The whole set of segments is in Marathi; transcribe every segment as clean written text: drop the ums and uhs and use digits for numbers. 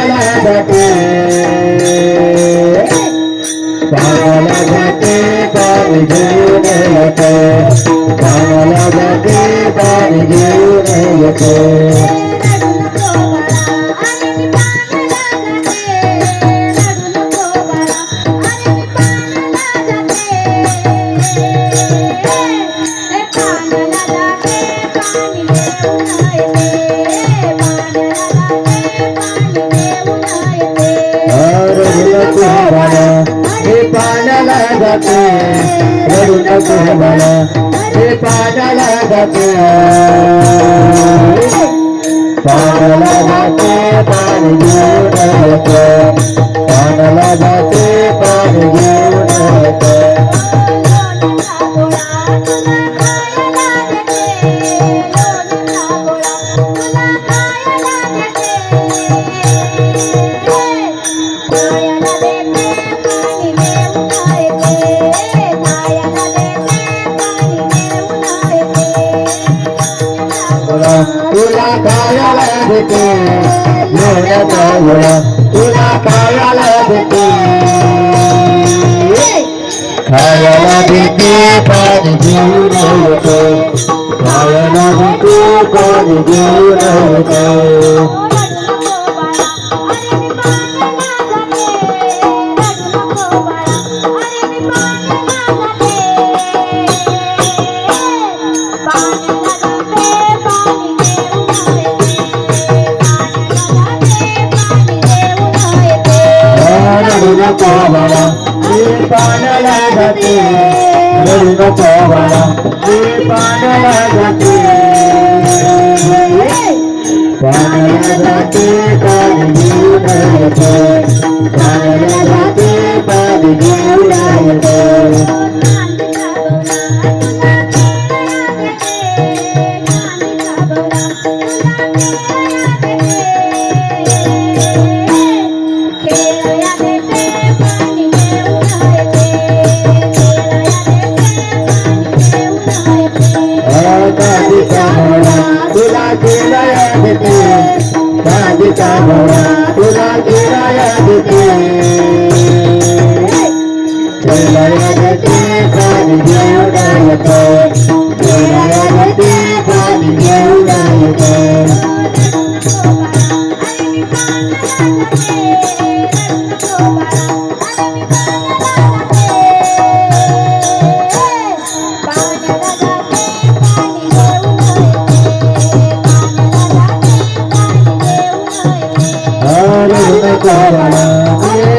पाण्याला जाते पाण्याला जाते पाणी घेऊन येते पाण्याला जाते पाणी घेऊन येते पाण्याला जाते रडू नको मला हे पाण्याला जाते पाण्याला जाते पाणी घेऊन येते पाण्याला जाते पाणी घेऊन येते तुला खायला देते लोण्याचा गोळा तुला खायला देते खायला देते पाणी घेऊन येते खायला देते पाणी घेऊन येते पाण्याला जाते रडू नको मला हे पाण्याला जाते पाण्याला जाते पाणी घेऊन येते पाण्याला जाते पाणी घेऊन येते तुला गिराया देते कांदीचा घोडा तुला गिराया देते गिराया देते पाणी घेऊन येते गिराया देते पाणी घेऊन येते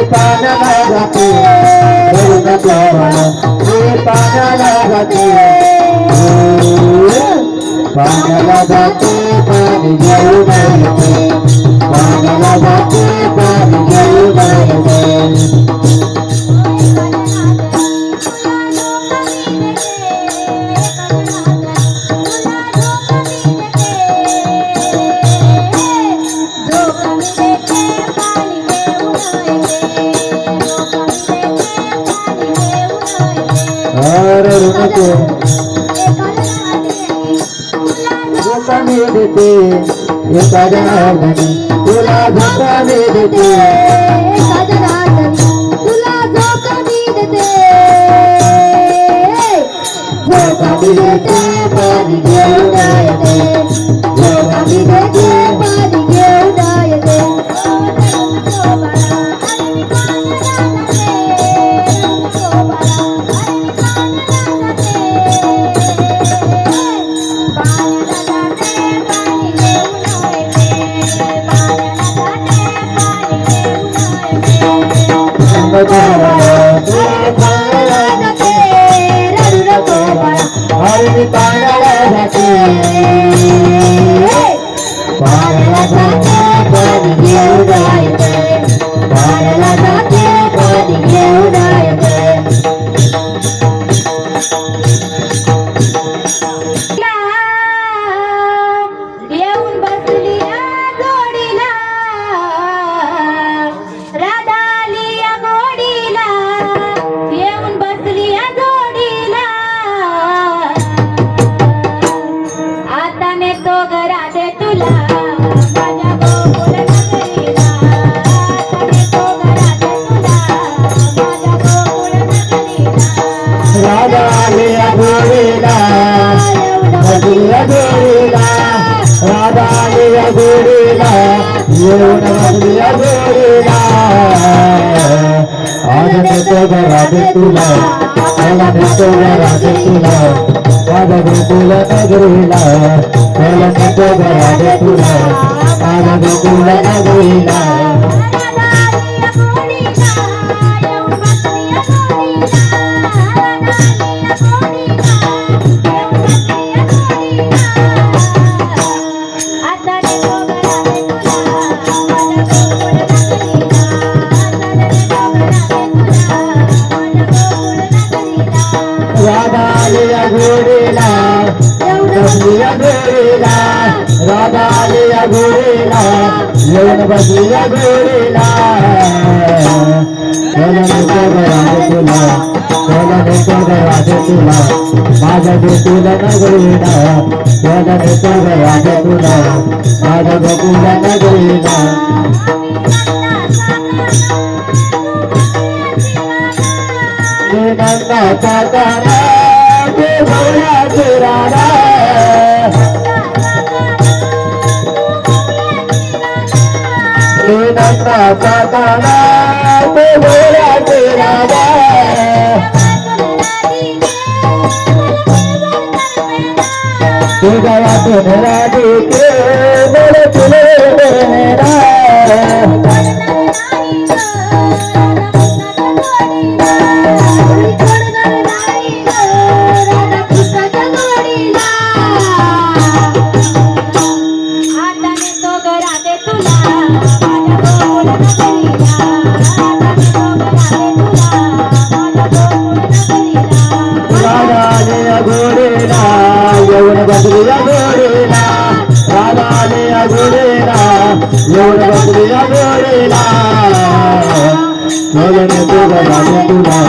पाण्याला जाते रडू नको मला हे पाण्याला जाते पाण्याला जाते पाणी घेऊन येते पाण्याला जाते पाणी घेऊन येते धोका मी देते एका जनार्दनी तुला धोका मी देते एका जनार्दनी तुला धोका मी देते धोका मी देते पाणी घेऊन येते धोका मी देते पाणी घेऊन येते पाण्याला जाते पाण्याला जाते पाणी घेऊन येते पाण्याला जाते पाणी घेऊन येते येऊन बसली जोडीला राधा आली या गोडीला येऊन बसली जोडीला आता ने तो घरात तुला माझ्या गोकुळ नगरीला बसल्या गोडीला आज नेतो ग राधे तुला मला नेतो ग राधे तुला माझ्या गोकुळ नगरीला मला नेतो ग राधे तुला माझ्या गोकुळ नगरीला राधा आलिया घोडीला बसलिया घोडीला राधा आलिया घोडीला येऊन बसलिया घोडीला चला नेतो ग राधे तुला चला नेतो ग राधे तुला माझ्या गोकुळ नगरीला चला नेतो ग राधे तुला माझ्या गोकुळ नगरीला नंदा काकाना ते भोळ्याचे राधा नंदा काकाना ते भोळ्याचे राधा तू गावातून राधिके बोल तुले मेरा येऊन बसलिया घोडीला राधा आलिया घोडीला येऊन बसलिया घोडीला चला नेतो ग राधे तुला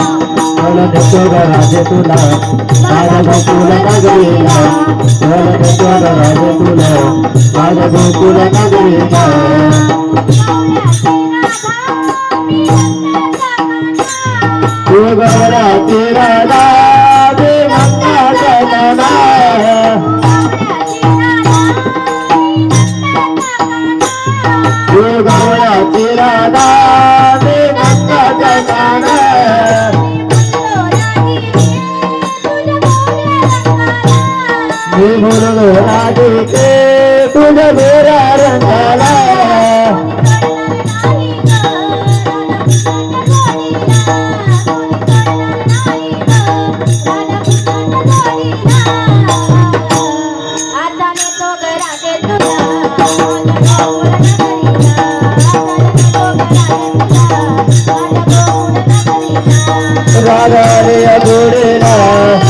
चला नेतो ग राधे तुला माझ्या गोकुळ नगरीला चला नेतो ग राधे तुला माझ्या गोकुळ नगरीला तू गौराची राधा दे गंगाचा नाना तू गौराची राधा दे गंगाचा नाना मी बोललो राधिके तुझ्या गोरा रंगाला राधा आलिया घोडीला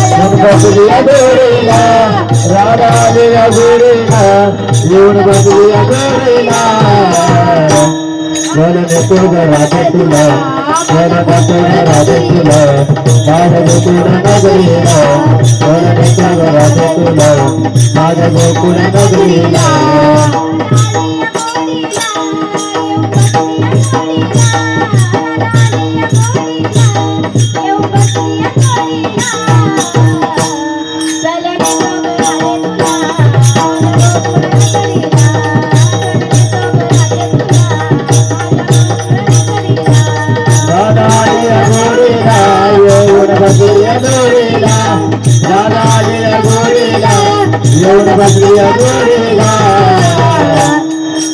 येऊन बसलिया घोडीला राधा आलिया घोडीला येऊन बसलिया घोडीला चला नेतो ग राधे तुला चला नेतो ग राधे तुला माझ्या गोकुळ नगरीला चला नेतो ग राधे तुला माझ्या गोकुळ नगरीला राधा आलिया घोडीला येऊन बसलिया घोडीला राधा आलिया घोडीला येऊन बसलिया घोडीला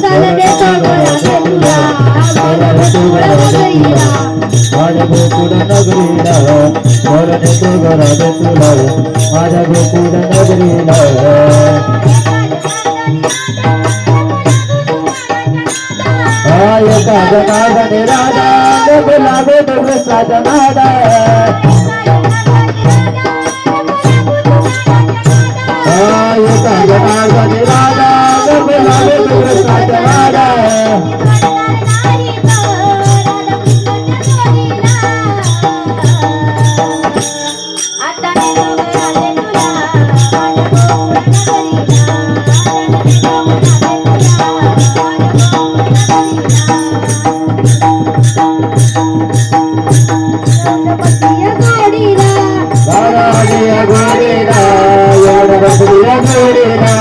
चला नेतो ग राधे तुला चला नेतो ग राधे तुला माझ्या गोकुळ नगरीला चला नेतो ग राधे तुला माझ्या गोकुळ नगरीला एका जनार्दने राधा गुलाबे बसला जनार्दन एका जनार्दने राधा गुलाबे बसला जनार्दन घोडीला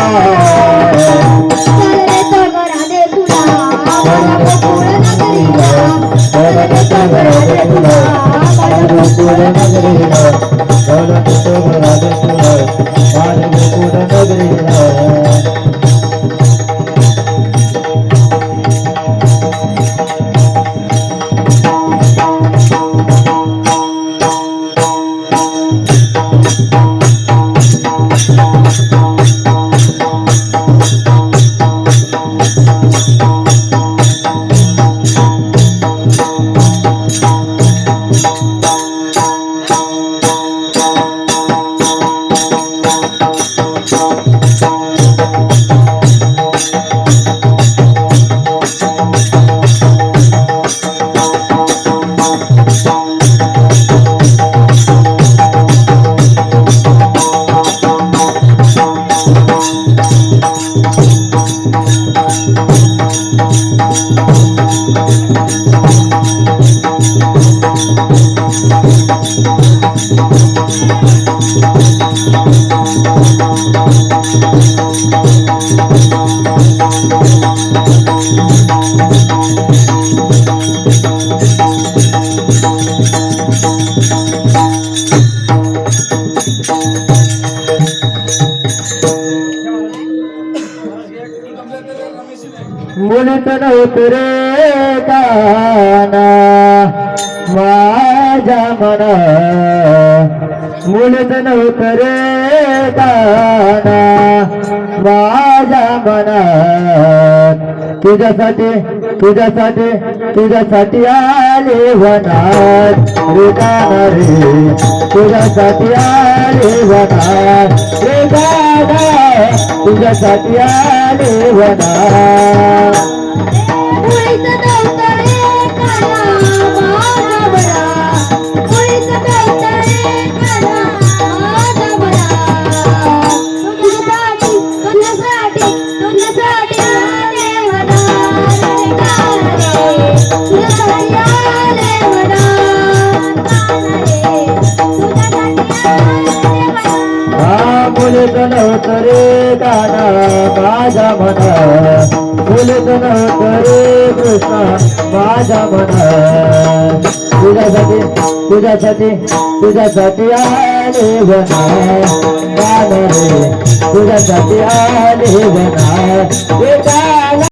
माझ्या मना मुलत नव्हतं रे गाणा माझ्या मनात तुझ्यासाठी तुझ्यासाठी तुझ्यासाठी आले वनात रे गाणा रे तुझ्यासाठी आले वनात रे गाणा तुझ्यासाठी आले वनात मुळीच नव्हतं रे काना माझा बळा मुळीच नव्हतं रे काना माझा बळा तुझ्यासाठी तुझ्यासाठी तुझ्यासाठी आले वनात रे काना रे तुझ्यासाठी आले वनात काना रे तुझ्यासाठी आले वनात हा मुलत नव्हतं रे गाणा माझ्या मनात मुलत नव्हतं रे कृष्ण माझ्या मनात तुझ्यासाठी तुझ्यासाठी तुझ्यासाठी आले वनात गाणं रे तुझ्यासाठी आले वनात